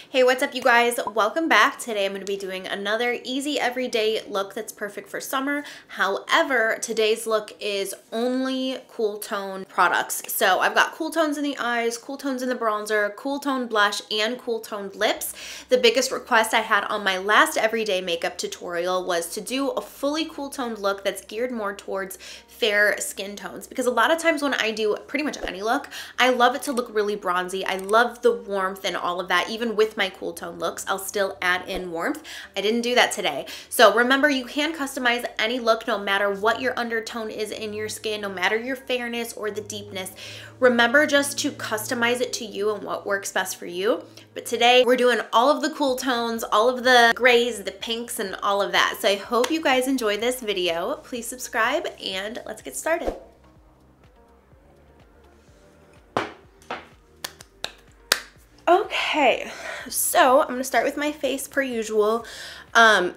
Hey, what's up you guys? Welcome back. Today I'm going to be doing another easy everyday look that's perfect for summer. However, today's look is only cool tone products. So I've got cool tones in the eyes, cool tones in the bronzer, cool tone blush, and cool toned lips. The biggest request I had on my last everyday makeup tutorial was to do a fully cool toned look that's geared more towards fair skin tones, because a lot of times when I do pretty much any look, I love it to look really bronzy. I love the warmth and all of that. Even with my cool tone looks, I'll still add in warmth. I didn't do that today. So remember, you can customize any look no matter what your undertone is in your skin, no matter your fairness or the deepness. Remember just to customize it to you and what works best for you. But today we're doing all of the cool tones, all of the grays, the pinks, and all of that. So I hope you guys enjoy this video. Please subscribe and let's get started. Okay, so I'm gonna start with my face per usual.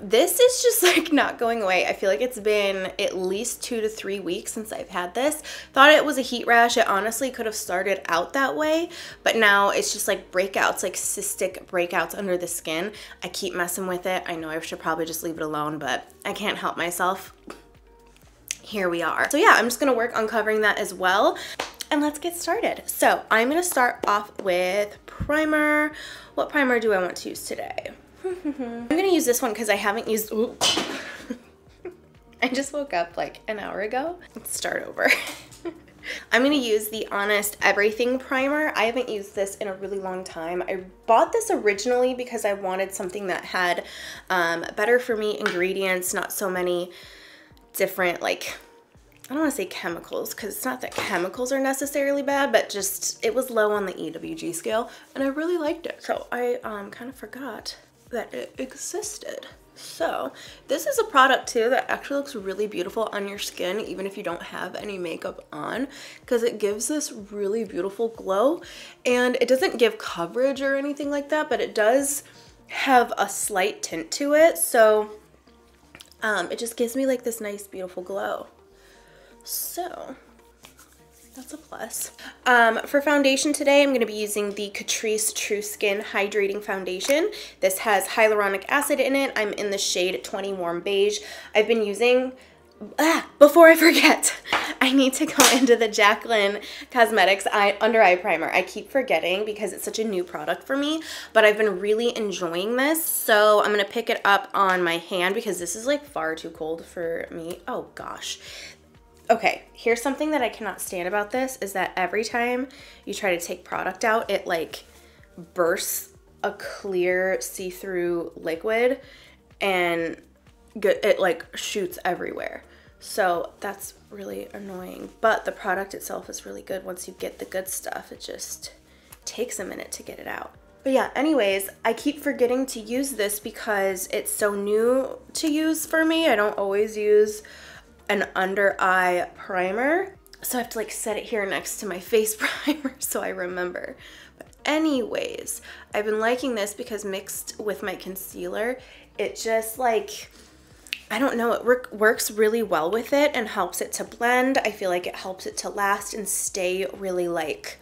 This is just like not going away. I feel like it's been at least 2 to 3 weeks since I've had this. Thought it was a heat rash. It honestly could have started out that way, but now it's just like breakouts, like cystic breakouts under the skin. I keep messing with it. I know I should probably just leave it alone, but I can't help myself. Here we are. So yeah, I'm just gonna work on covering that as well. And let's get started. So I'm gonna start off with primer. What primer do I want to use today? I'm gonna use this one because I haven't used, I just woke up like an hour ago. Let's start over. I'm gonna use the Honest Everything primer. I haven't used this in a really long time. I bought this originally because I wanted something that had better for me ingredients, not so many different, like, I don't want to say chemicals, because it's not that chemicals are necessarily bad, but just it was low on the EWG scale and I really liked it. So I kind of forgot that it existed. So this is a product too that actually looks really beautiful on your skin even if you don't have any makeup on, because it gives this really beautiful glow, and it doesn't give coverage or anything like that, but it does have a slight tint to it. So it just gives me like this nice beautiful glow. So that's a plus. For foundation today, I'm going to be using the Catrice True Skin Hydrating Foundation. This has hyaluronic acid in it. I'm in the shade 20 Warm Beige. I've been using, before I forget, I need to go into the Jaclyn Cosmetics Under Eye Primer. I keep forgetting because it's such a new product for me, but I've been really enjoying this. So I'm going to pick it up on my hand because this is like far too cold for me. Oh gosh. Okay, here's something that I cannot stand about this, is that every time you try to take product out, it like bursts a clear see-through liquid and it like shoots everywhere. So that's really annoying, but the product itself is really good. Once you get the good stuff, it just takes a minute to get it out. But yeah, anyways, I keep forgetting to use this because it's so new to use for me. I don't always use an under eye primer, so I have to like set it here next to my face primer so I remember. But anyways, I've been liking this because mixed with my concealer, it just like, I don't know, it works really well with it and helps it to blend. I feel like it helps it to last and stay really like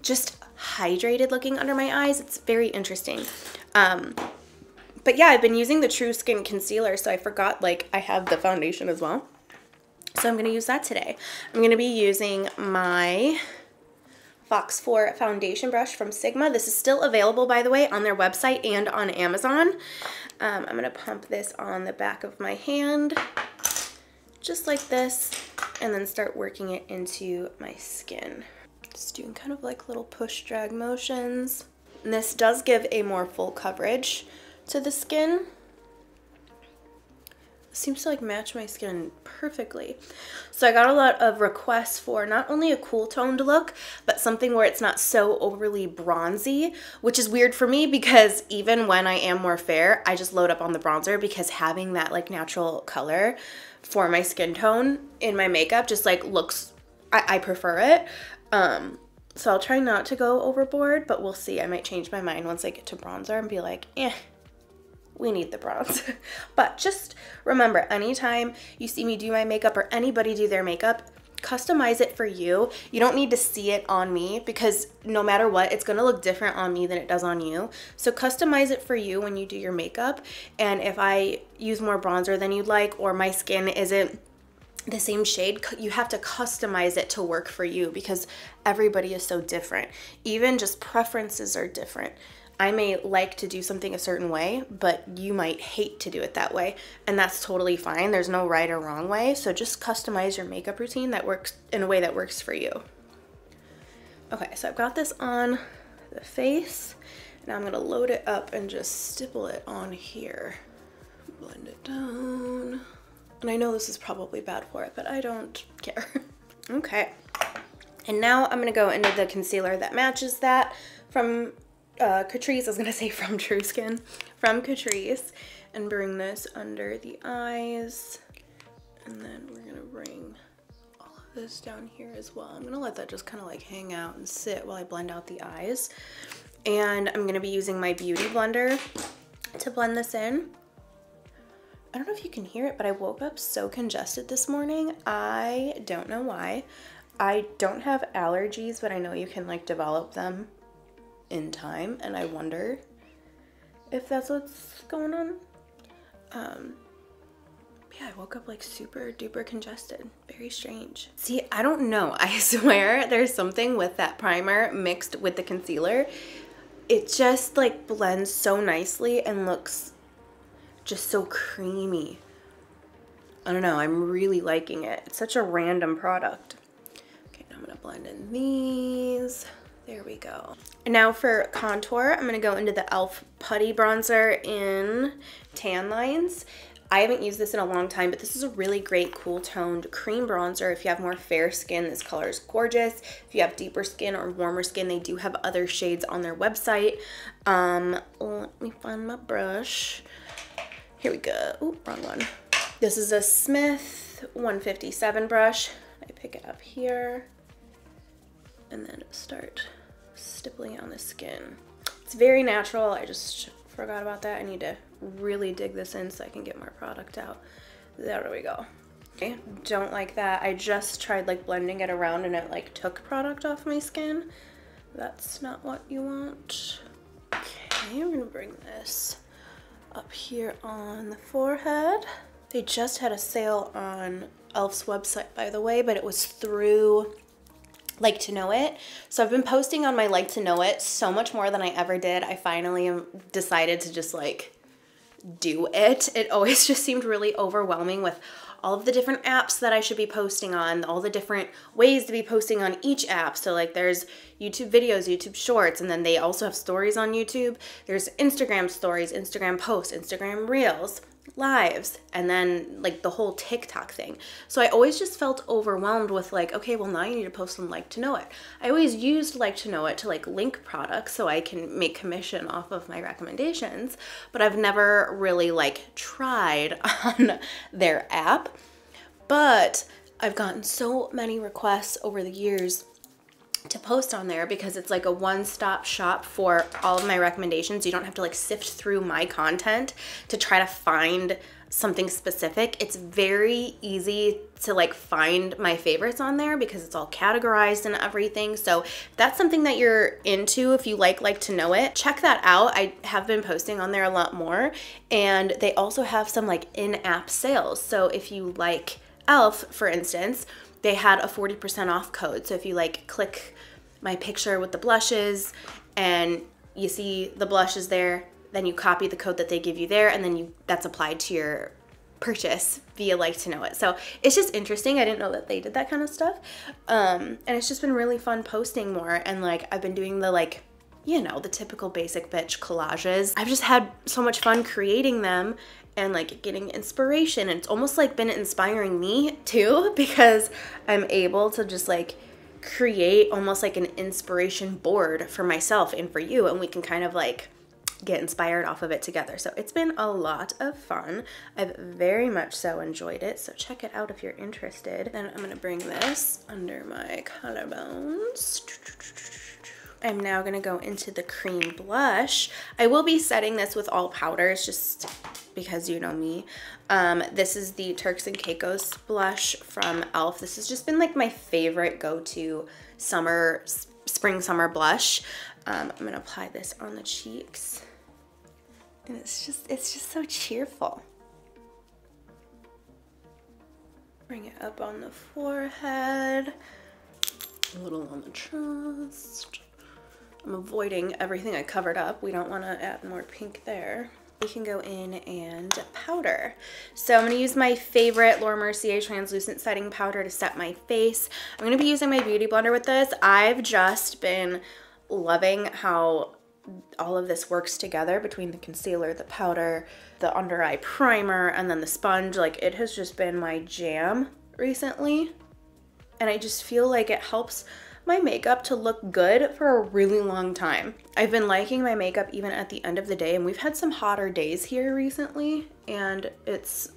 just hydrated looking under my eyes. It's very interesting. But yeah, I've been using the True Skin concealer, so I forgot like I have the foundation as well. So I'm going to use that today. I'm going to be using my Fox 4 foundation brush from Sigma. This is still available, by the way, on their website and on Amazon. I'm going to pump this on the back of my hand, just like this, and then start working it into my skin. Just doing kind of like little push drag motions. And this does give a more full coverage to the skin. Seems to like match my skin perfectly. So I got a lot of requests for not only a cool toned look, but something where it's not so overly bronzy, which is weird for me because even when I am more fair, I just load up on the bronzer because having that like natural color for my skin tone in my makeup just like looks, I prefer it. So I'll try not to go overboard, but we'll see. I might change my mind once I get to bronzer and be like, we need the bronze. But just remember, anytime you see me do my makeup or anybody do their makeup, customize it for you. You don't need to see it on me because no matter what, it's gonna look different on me than it does on you. So customize it for you when you do your makeup. And if I use more bronzer than you'd like, or my skin isn't the same shade, you have to customize it to work for you because everybody is so different. Even just preferences are different. I may like to do something a certain way, but you might hate to do it that way, and that's totally fine. There's no right or wrong way, so just customize your makeup routine that works in a way that works for you. Okay, so I've got this on the face. Now I'm gonna load it up and just stipple it on here. Blend it down. And I know this is probably bad for it, but I don't care. Okay. And now I'm gonna go into the concealer that matches that from Catrice. I was gonna say from True Skin. From Catrice. And bring this under the eyes. And then we're gonna bring all of this down here as well. I'm gonna let that just kind of like hang out and sit while I blend out the eyes. And I'm gonna be using my Beauty Blender to blend this in. I don't know if you can hear it, but I woke up so congested this morning. I don't know why. I don't have allergies, but I know you can like develop them in time, and I wonder if that's what's going on. Yeah, I woke up like super duper congested. Very strange. See, I don't know. I swear there's something with that primer mixed with the concealer. It just like blends so nicely and looks just so creamy. I don't know, I'm really liking it. It's such a random product. Okay, now I'm gonna blend in these. There we go. And now for contour, I'm gonna go into the e.l.f. Putty Bronzer in Tan Lines. I haven't used this in a long time, but this is a really great cool toned cream bronzer. If you have more fair skin, this color is gorgeous. If you have deeper skin or warmer skin, they do have other shades on their website. Let me find my brush. Here we go. Oh, wrong one. This is a Smith 157 brush. I pick it up here and then start stippling it on the skin. It's very natural. I just forgot about that. I need to really dig this in so I can get more product out. There we go. Okay, don't like that. I just tried like blending it around and it like took product off my skin. That's not what you want. Okay, we're gonna bring this up here on the forehead. They just had a sale on e.l.f.'s website, by the way, but it was through Like to Know It. So I've been posting on my Like to Know It so much more than I ever did. I finally decided to just like do it. It always just seemed really overwhelming with all of the different apps that I should be posting on, all the different ways to be posting on each app. So like there's YouTube videos, YouTube shorts, and then they also have stories on YouTube. There's Instagram stories, Instagram posts, Instagram reels, lives, and then like the whole TikTok thing. So I always just felt overwhelmed with like, okay, well now you need to post on Like to Know It. I always used Like to Know It to like link products so I can make commission off of my recommendations, but I've never really like tried on their app. But I've gotten so many requests over the years to post on there because it's like a one-stop shop for all of my recommendations. You don't have to like sift through my content to try to find something specific. It's very easy to like find my favorites on there because it's all categorized and everything. So if that's something that you're into, if you like to Know It, check that out. I have been posting on there a lot more, and they also have some like in-app sales. So if you like e.l.f., for instance, they had a 40% off code. So if you like click my picture with the blushes and you see the blushes there, then you copy the code that they give you there, and then that's applied to your purchase via Like to Know It. So it's just interesting. I didn't know that they did that kind of stuff. And it's just been really fun posting more. And like I've been doing the like, you know, the typical basic bitch collages. I've just had so much fun creating them and like getting inspiration. And it's almost like been inspiring me too, because I'm able to just like create almost like an inspiration board for myself and for you, and we can kind of like get inspired off of it together. So it's been a lot of fun. I've very much so enjoyed it. So check it out if you're interested. Then I'm gonna bring this under my collarbones. I'm now gonna go into the cream blush. I will be setting this with all powders just because you know me. This is the Turks and Caicos blush from e.l.f. This has just been like my favorite go-to spring summer blush. I'm gonna apply this on the cheeks. And it's just so cheerful. Bring it up on the forehead, a little on the chest. I'm avoiding everything I covered up. We don't want to add more pink there. We can go in and powder. So I'm going to use my favorite Laura Mercier translucent setting powder to set my face. I'm going to be using my beauty blender with this. I've just been loving how all of this works together between the concealer, the powder, the under eye primer, and then the sponge. Like, it has just been my jam recently. And I just feel like it helps my makeup to look good for a really long time. I've been liking my makeup even at the end of the day, and we've had some hotter days here recently, and it's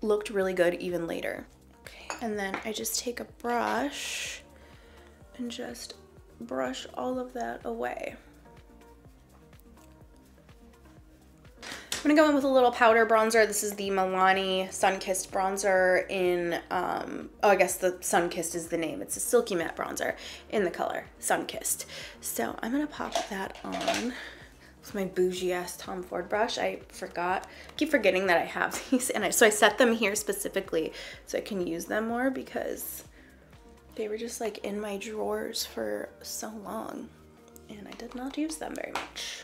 looked really good even later. Okay, and then I just take a brush and just brush all of that away. I'm gonna go in with a little powder bronzer. This is the Milani Sun-Kissed bronzer in, oh, I guess the Sun-Kissed is the name. It's a silky matte bronzer in the color Sun-Kissed. So I'm gonna pop that on with my bougie ass Tom Ford brush. I keep forgetting that I have these, and so I set them here specifically so I can use them more because they were just like in my drawers for so long and I did not use them very much.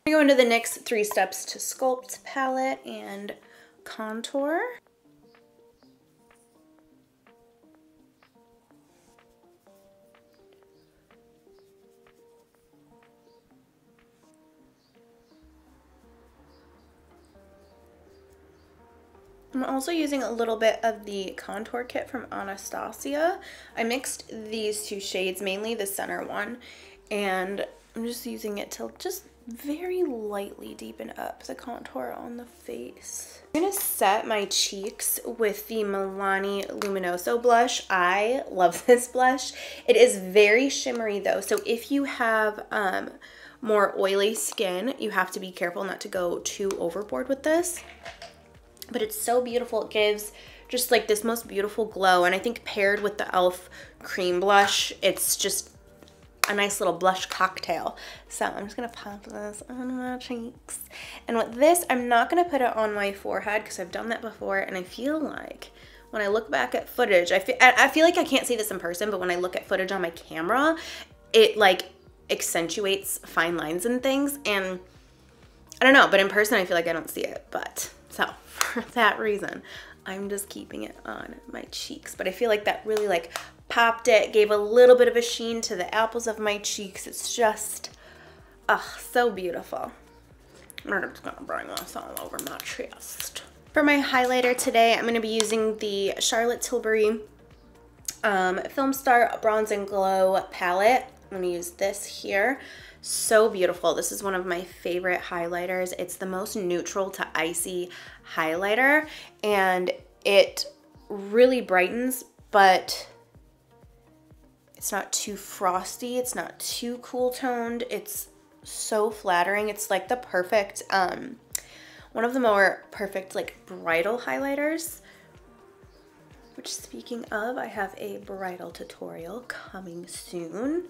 I'm going to go into the NYX 3 Steps to Sculpt palette and contour. I'm also using a little bit of the contour kit from Anastasia. I mixed these two shades, mainly the center one, and I'm just using it to just very lightly deepen up the contour on the face. I'm gonna set my cheeks with the Milani Luminoso blush. I love this blush. It is very shimmery though, so if you have more oily skin, you have to be careful not to go too overboard with this. But it's so beautiful. It gives just like this most beautiful glow, and I think paired with the e.l.f. cream blush, it's just a nice little blush cocktail. So I'm just gonna pop this on my cheeks. And with this, I'm not gonna put it on my forehead because I've done that before, and I feel like when I look back at footage, I feel like I can't see this in person, but when I look at footage on my camera, it like accentuates fine lines and things, and I don't know, but in person I feel like I don't see it. But so for that reason, I'm just keeping it on my cheeks. But I feel like that really like popped it, gave a little bit of a sheen to the apples of my cheeks. It's just, so beautiful. I'm just gonna bring this all over my chest. For my highlighter today, I'm gonna be using the Charlotte Tilbury Film Star Bronze and Glow palette. I'm gonna use this here. So beautiful. This is one of my favorite highlighters. It's the most neutral to icy highlighter, and it really brightens, but it's not too frosty. It's not too cool toned. It's so flattering. It's like the perfect, one of the more perfect like bridal highlighters, which speaking of, I have a bridal tutorial coming soon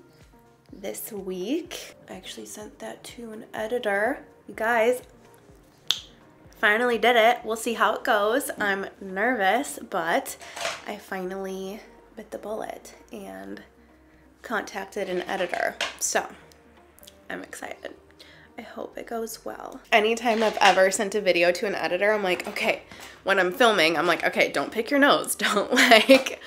this week. I actually sent that to an editor. You guys, finally did it. We'll see how it goes. I'm nervous, but I finally bit the bullet and contacted an editor. So I'm excited. I hope it goes well. Anytime I've ever sent a video to an editor, I'm like, okay, when I'm filming, I'm like, okay, don't pick your nose. Don't like,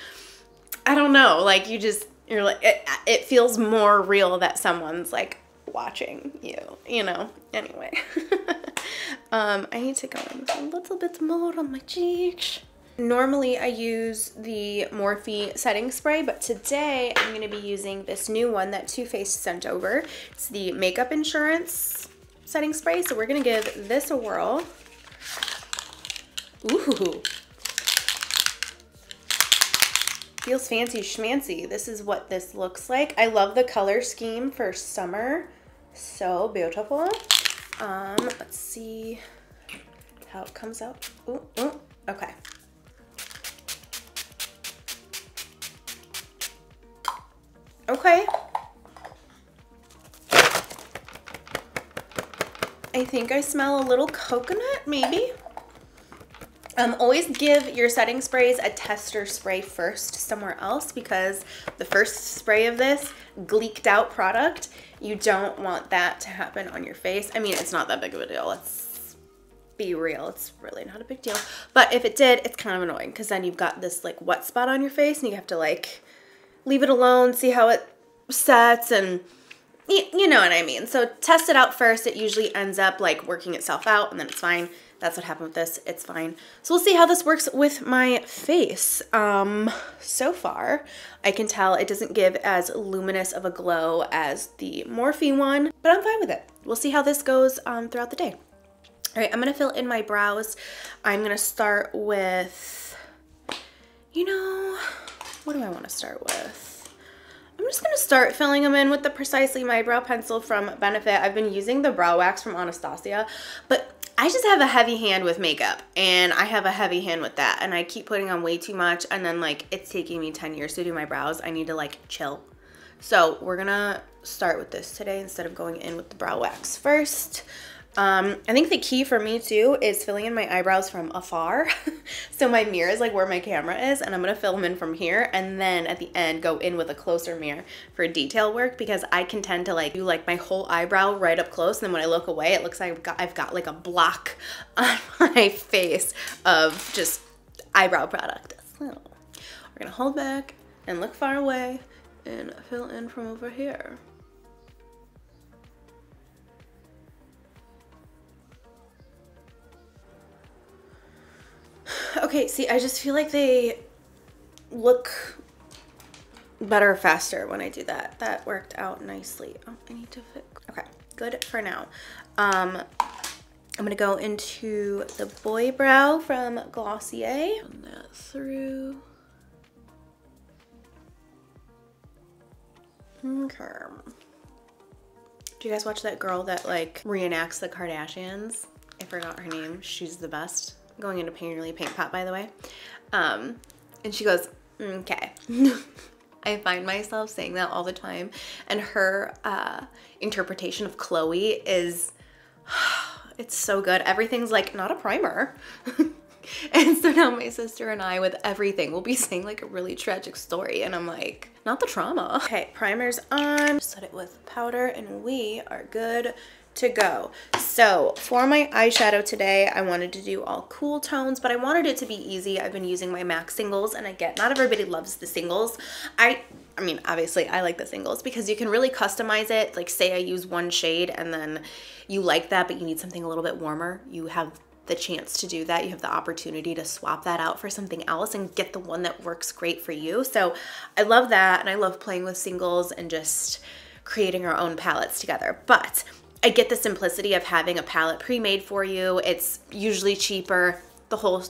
I don't know, like you're like, it feels more real that someone's like watching you, you know? Anyway, I need to go in with a little bit more on my cheeks. Normally I use the Morphe setting spray, but today I'm going to be using this new one that Too Faced sent over. It's the Makeup Insurance setting spray, so we're going to give this a whirl. Ooh. Feels fancy schmancy. This is what this looks like. I love the color scheme for summer. So beautiful. Let's see how it comes out. Ooh, ooh, okay. Okay. I think I smell a little coconut, maybe. Always give your setting sprays a tester spray first somewhere else, because the first spray of this gleeked out product, you don't want that to happen on your face. I mean, it's not that big of a deal. Let's be real. It's really not a big deal. But if it did, it's kind of annoying, because then you've got this like wet spot on your face and you have to like leave it alone, see how it sets, and you know what I mean. So test it out first. It usually ends up like working itself out, and then it's fine. That's what happened with this. It's fine. So we'll see how this works with my face. So far, I can tell it doesn't give as luminous of a glow as the Morphe one, but I'm fine with it. We'll see how this goes throughout the day. All right, I'm gonna fill in my brows. I'm gonna start with, you know, what do I want to start with? I'm just gonna start filling them in with the Precisely My Brow Pencil from Benefit. I've been using the brow wax from Anastasia, but I just have a heavy hand with makeup, and I have a heavy hand with that, and I keep putting on way too much, and then like it's taking me 10 years to do my brows. I need to like chill. So we're gonna start with this today instead of going in with the brow wax first. I think the key for me too is filling in my eyebrows from afar. So my mirror is like where my camera is, and I'm gonna fill them in from here, and then at the end go in with a closer mirror for detail work, because I can tend to like do like my whole eyebrow right up close, and then when I look away it looks like I've got like a block on my face of just eyebrow product. So we're gonna hold back and look far away and fill in from over here. Okay, see, I just feel like they look better faster when I do that. That worked out nicely. Oh, I need to fix. Okay, good for now. I'm gonna go into the Boy Brow from Glossier. Run that through. Okay. Do you guys watch that girl that like reenacts the Kardashians? I forgot her name. She's the best. Going into Painterly Paint Pot, by the way. And she goes, okay. I find myself saying that all the time. And her interpretation of Chloe is, it's so good. Everything's like, not a primer. And so now my sister and I, with everything, will be saying like a really tragic story. And I'm like, not the trauma. Okay, primer's on. Set it with powder, and we are good to go. So for my eyeshadow today, I wanted to do all cool tones, but I wanted it to be easy. I've been using my MAC singles, and I get not everybody loves the singles. I mean, obviously I like the singles because you can really customize it. Like say I use one shade and then you like that, but you need something a little bit warmer. You have the chance to do that. You have the opportunity to swap that out for something else and get the one that works great for you. So I love that, and I love playing with singles and just creating our own palettes together. But I get the simplicity of having a palette pre-made for you. It's usually cheaper, the whole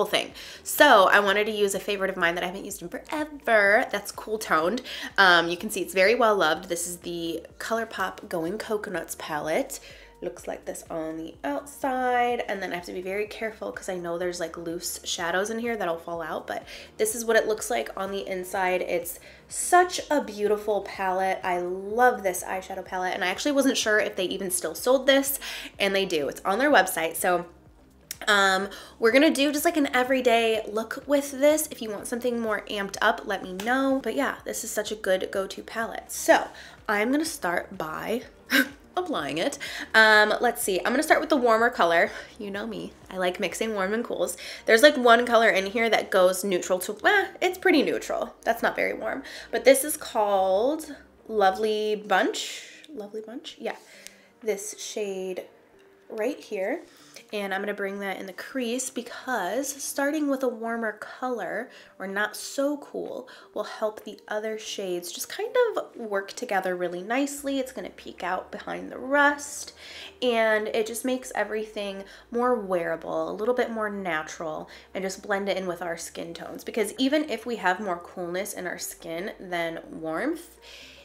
thing. So I wanted to use a favorite of mine that I haven't used in forever. That's Cool Toned. You can see it's very well loved. This is the ColourPop Going Coconuts palette. Looks like this on the outside, and then I have to be very careful because I know there's like loose shadows in here that'll fall out, but this is what it looks like on the inside. It's such a beautiful palette. I love this eyeshadow palette, and I actually wasn't sure if they even still sold this, and they do. It's on their website. So we're gonna do just like an everyday look with this. If you want something more amped up, let me know. But yeah, this is such a good go-to palette. So I'm gonna start by applying it. Let's see, I'm gonna start with the warmer color. You know me, I like mixing warm and cools. There's like one color in here that goes neutral to, it's pretty neutral. That's not very warm, but this is called Lovely Bunch. Lovely Bunch, yeah. This shade right here. And I'm gonna bring that in the crease because starting with a warmer color or not so cool will help the other shades just kind of work together really nicely. It's gonna peek out behind the rust, and it just makes everything more wearable, a little bit more natural, and just blend it in with our skin tones. Because even if we have more coolness in our skin than warmth,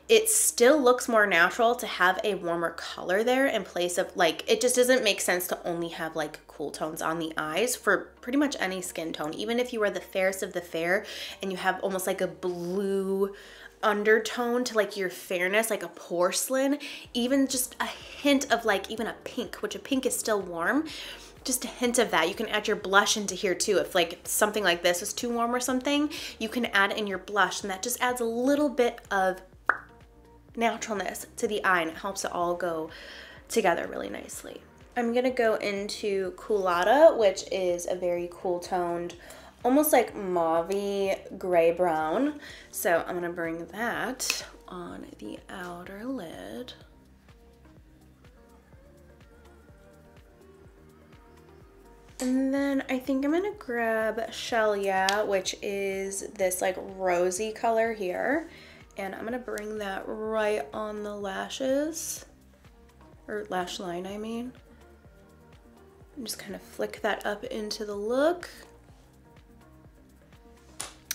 it still looks more natural to have a warmer color there in place of like, it just doesn't make sense to only have like cool tones on the eyes for pretty much any skin tone. Even if you are the fairest of the fair and you have almost like a blue undertone to like your fairness, like a porcelain, even just a hint of like even a pink, which a pink is still warm, just a hint of that. You can add your blush into here too. If like something like this is too warm or something, you can add in your blush, and that just adds a little bit of naturalness to the eye, and it helps it all go together really nicely. I'm gonna go into Culotta, which is a very cool toned, almost like mauve-y gray brown. So I'm gonna bring that on the outer lid. And then I think I'm gonna grab Shell Yeah, which is this like rosy color here. And I'm gonna bring that right on the lashes, or lash line, I mean. And just kind of flick that up into the look.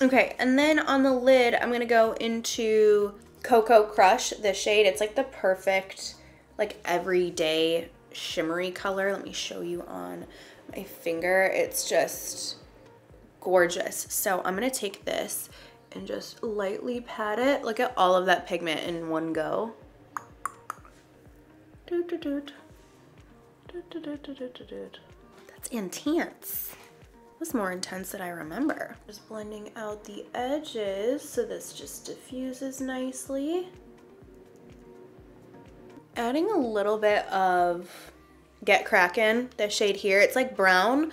Okay, and then on the lid, I'm gonna go into Cocoa Crush, the shade. It's like the perfect, like everyday shimmery color. Let me show you on my finger. It's just gorgeous. So I'm gonna take this and just lightly pat it. Look at all of that pigment in one go. That's intense. It was more intense than I remember. Just blending out the edges so this just diffuses nicely. Adding a little bit of Get Crackin', the shade here. It's like brown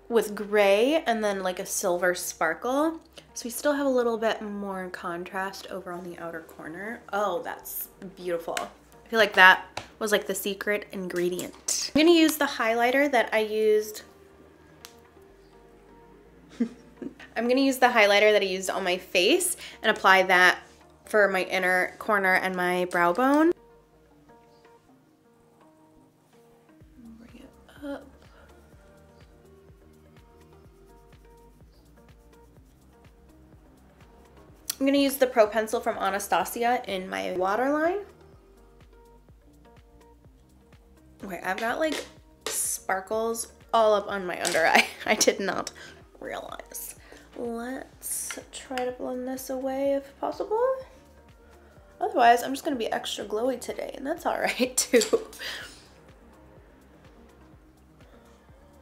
with gray and then like a silver sparkle. So we still have a little bit more contrast over on the outer corner. Oh, that's beautiful. I feel like that was like the secret ingredient. I'm gonna use the highlighter that I used. I'm gonna use the highlighter that I used on my face and apply that for my inner corner and my brow bone. Bring it up. I'm gonna use the Pro Pencil from Anastasia in my waterline. Okay, I've got like sparkles all up on my under eye. I did not realize. Let's try to blend this away if possible. Otherwise, I'm just gonna be extra glowy today, and that's all right too.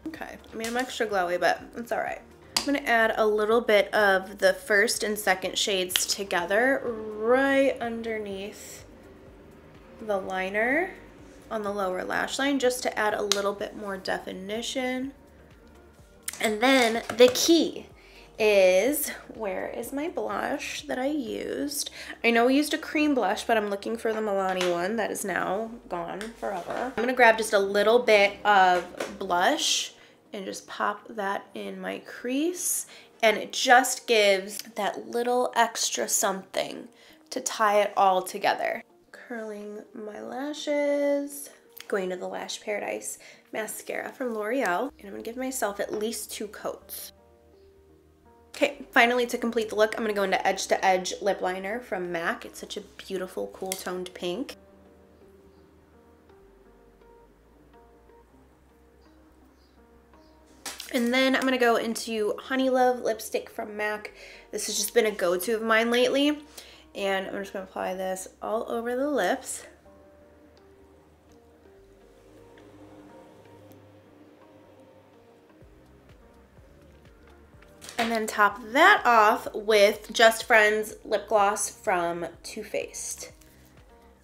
Okay, I mean, I'm extra glowy, but it's all right. I'm gonna add a little bit of the first and second shades together right underneath the liner on the lower lash line, just to add a little bit more definition. And then the key is, where is my blush that I used? I know we used a cream blush, but I'm looking for the Milani one that is now gone forever. I'm gonna grab just a little bit of blush and just pop that in my crease, and it just gives that little extra something to tie it all together. Curling my lashes, going to the Lash Paradise mascara from L'Oreal, and I'm gonna give myself at least 2 coats. Okay, finally, to complete the look, I'm gonna go into Edge to Edge lip liner from MAC. It's such a beautiful, cool toned pink. And then I'm gonna go into Honey Love lipstick from MAC. This has just been a go-to of mine lately. And I'm just gonna apply this all over the lips. And then top that off with Just Friends lip gloss from Too Faced.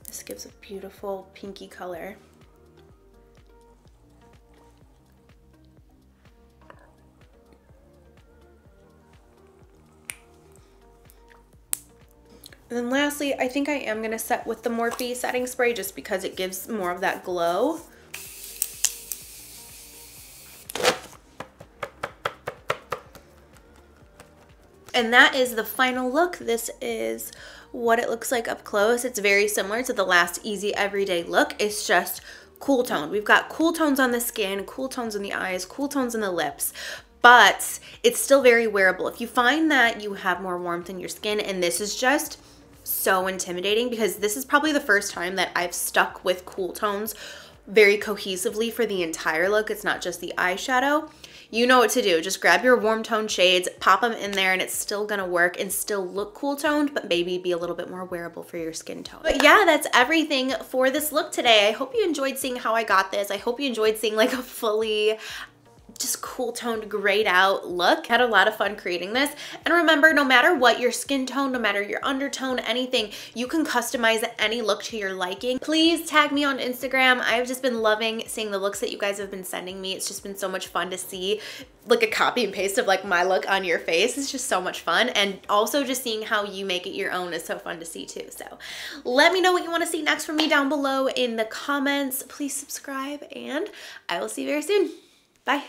This gives a beautiful pinky color. And then lastly, I think I am going to set with the Morphe setting spray just because it gives more of that glow. And that is the final look. This is what it looks like up close. It's very similar to the last Easy Everyday look. It's just cool toned. We've got cool tones on the skin, cool tones in the eyes, cool tones in the lips, but it's still very wearable. If you find that you have more warmth in your skin and this is just so intimidating because this is probably the first time that I've stuck with cool tones very cohesively for the entire look. It's not just the eyeshadow. You know what to do. Just grab your warm tone shades, pop them in there, and it's still gonna work and still look cool toned, but maybe be a little bit more wearable for your skin tone. But yeah, that's everything for this look today. I hope you enjoyed seeing how I got this. I hope you enjoyed seeing like a fully just cool toned, grayed out look. Had a lot of fun creating this. And remember, no matter what your skin tone, no matter your undertone, anything, you can customize any look to your liking. Please tag me on Instagram. I've just been loving seeing the looks that you guys have been sending me. It's just been so much fun to see like a copy and paste of like my look on your face. It's just so much fun. And also just seeing how you make it your own is so fun to see too. So let me know what you want to see next from me down below in the comments. Please subscribe and I will see you very soon. Bye.